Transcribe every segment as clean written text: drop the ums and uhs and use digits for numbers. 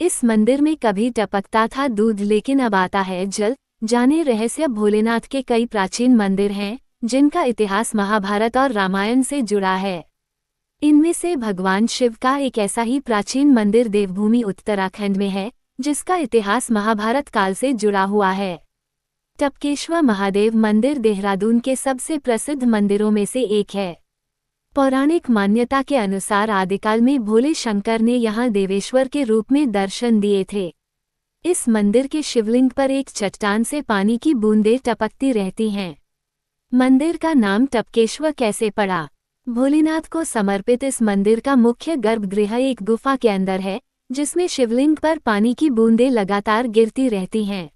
इस मंदिर में कभी टपकता था दूध लेकिन अब आता है जल। जाने रहस्य। भोलेनाथ के कई प्राचीन मंदिर हैं जिनका इतिहास महाभारत और रामायण से जुड़ा है। इनमें से भगवान शिव का एक ऐसा ही प्राचीन मंदिर देवभूमि उत्तराखंड में है जिसका इतिहास महाभारत काल से जुड़ा हुआ है। टपकेश्वर महादेव मंदिर देहरादून के सबसे प्रसिद्ध मंदिरों में से एक है। पौराणिक मान्यता के अनुसार आदिकाल में भोले शंकर ने यहाँ देवेश्वर के रूप में दर्शन दिए थे। इस मंदिर के शिवलिंग पर एक चट्टान से पानी की बूंदें टपकती रहती हैं। मंदिर का नाम टपकेश्वर कैसे पड़ा? भोलेनाथ को समर्पित इस मंदिर का मुख्य गर्भगृह एक गुफा के अंदर है जिसमें शिवलिंग पर पानी की बूंदें लगातार गिरती रहती हैं।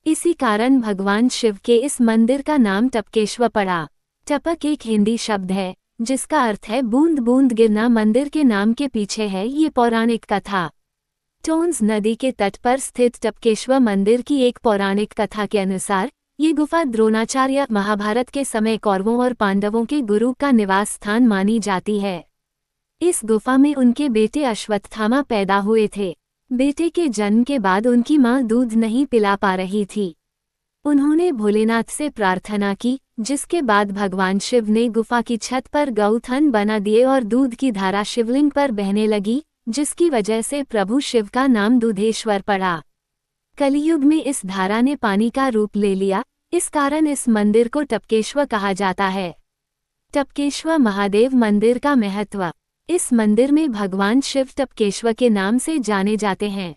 इसी कारण भगवान शिव के इस मंदिर का नाम टपकेश्वर पड़ा। टपक एक हिंदी शब्द है जिसका अर्थ है बूंद बूंद गिरना। मंदिर के नाम के पीछे है ये पौराणिक कथा। टोन्स नदी के तट पर स्थित टपकेश्वर मंदिर की एक पौराणिक कथा के अनुसार ये गुफा द्रोणाचार्य महाभारत के समय कौरवों और पांडवों के गुरु का निवास स्थान मानी जाती है। इस गुफा में उनके बेटे अश्वत्थामा पैदा हुए थे। बेटे के जन्म के बाद उनकी मां दूध नहीं पिला पा रही थी। उन्होंने भोलेनाथ से प्रार्थना की, जिसके बाद भगवान शिव ने गुफा की छत पर गौथन बना दिए और दूध की धारा शिवलिंग पर बहने लगी, जिसकी वजह से प्रभु शिव का नाम दूधेश्वर पड़ा। कलियुग में इस धारा ने पानी का रूप ले लिया, इस कारण इस मंदिर को टपकेश्वर कहा जाता है। टपकेश्वर महादेव मंदिर का महत्व। इस मंदिर में भगवान शिव टपकेश्वर के नाम से जाने जाते हैं।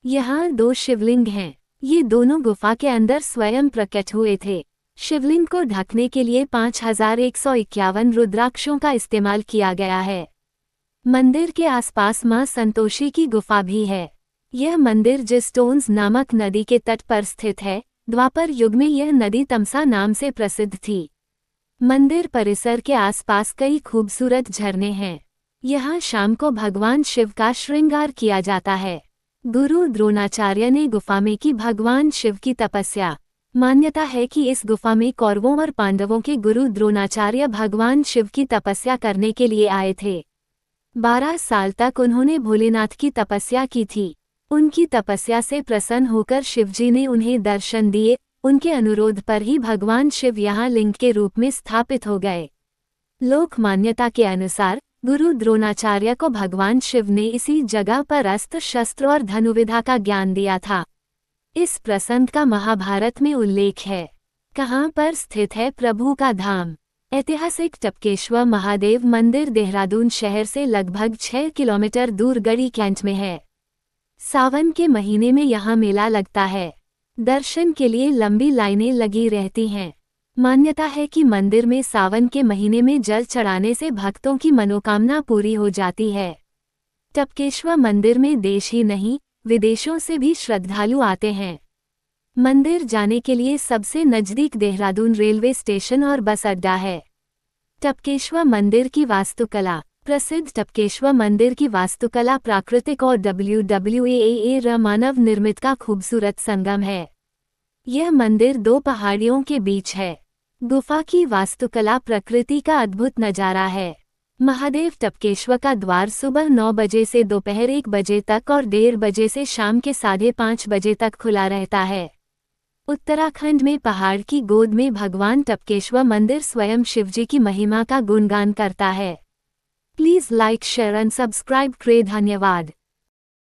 यहाँ 2 शिवलिंग हैं। ये दोनों गुफा के अंदर स्वयं प्रकट हुए थे। शिवलिंग को ढकने के लिए 5151 रुद्राक्षों का इस्तेमाल किया गया है। मंदिर के आसपास मां संतोषी की गुफा भी है। यह मंदिर जिस्टोन्स नामक नदी के तट पर स्थित है। द्वापर युग में यह नदी तमसा नाम से प्रसिद्ध थी। मंदिर परिसर के आसपास कई खूबसूरत झरने हैं। यहाँ शाम को भगवान शिव का श्रृंगार किया जाता है। गुरु द्रोणाचार्य ने गुफा में की भगवान शिव की तपस्या। मान्यता है कि इस गुफा में कौरवों और पांडवों के गुरु द्रोणाचार्य भगवान शिव की तपस्या करने के लिए आए थे। 12 साल तक उन्होंने भोलेनाथ की तपस्या की थी। उनकी तपस्या से प्रसन्न होकर शिवजी ने उन्हें दर्शन दिए। उनके अनुरोध पर ही भगवान शिव यहाँ लिंग के रूप में स्थापित हो गए। लोक मान्यता के अनुसार गुरु द्रोणाचार्य को भगवान शिव ने इसी जगह पर अस्त्र शस्त्र और धनुविद्या का ज्ञान दिया था। इस प्रसंग का महाभारत में उल्लेख है। कहाँ पर स्थित है प्रभु का धाम? ऐतिहासिक टपकेश्वर महादेव मंदिर देहरादून शहर से लगभग 6 किलोमीटर दूर गढ़ी कैंट में है। सावन के महीने में यहाँ मेला लगता है। दर्शन के लिए लंबी लाइनें लगी रहती हैं। मान्यता है कि मंदिर में सावन के महीने में जल चढ़ाने से भक्तों की मनोकामना पूरी हो जाती है। टपकेश्वर मंदिर में देश ही नहीं, विदेशों से भी श्रद्धालु आते हैं। मंदिर जाने के लिए सबसे नजदीक देहरादून रेलवे स्टेशन और बस अड्डा है। टपकेश्वर मंदिर की वास्तुकला। प्रसिद्ध टपकेश्वर मंदिर की वास्तुकला प्राकृतिक और WWAA मानव निर्मित का खूबसूरत संगम है। यह मंदिर 2 पहाड़ियों के बीच है। गुफा की वास्तुकला प्रकृति का अद्भुत नजारा है। महादेव टपकेश्वर का द्वार सुबह 9 बजे से दोपहर 1 बजे तक और 1:30 बजे से शाम के 5:30 बजे तक खुला रहता है। उत्तराखंड में पहाड़ की गोद में भगवान टपकेश्वर मंदिर स्वयं शिवजी की महिमा का गुणगान करता है। Please like, share and subscribe करें। धन्यवाद।